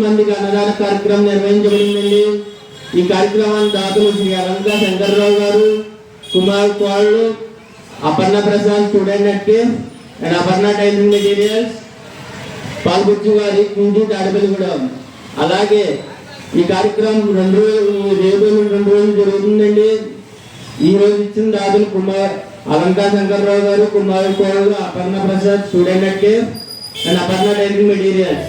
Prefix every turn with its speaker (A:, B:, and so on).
A: మందికి అన్నదాన కార్యక్రమం నిర్వహించబడిందండి. ఈ కార్యక్రమాన్ని దాతలు శ్రీ అలంకా శంకర్రావు గారు, కుమార్ కోళ్ళు, అపర్ణ ప్రసాద్ స్టూడెంట్ నెట్కేస్ అండ్ అపర్ణ టైలింగ్ మెటీరియల్స్, పాల్గొచ్చు గారి కుంటి తాడపల్లిగూడెం. అలాగే ఈ కార్యక్రమం 2 రోజులు జరుగుతుందండి. ఈ రోజు ఇచ్చిన దాతలు కుమార్ అలంకా శంకర్రావు గారు, కుమార్ కోళ్ళు, అపర్ణ ప్రసాద్ స్టూడెంట్ నెట్కేస్ అండ్ అపర్ణ టైలింగ్ మెటీరియల్స్.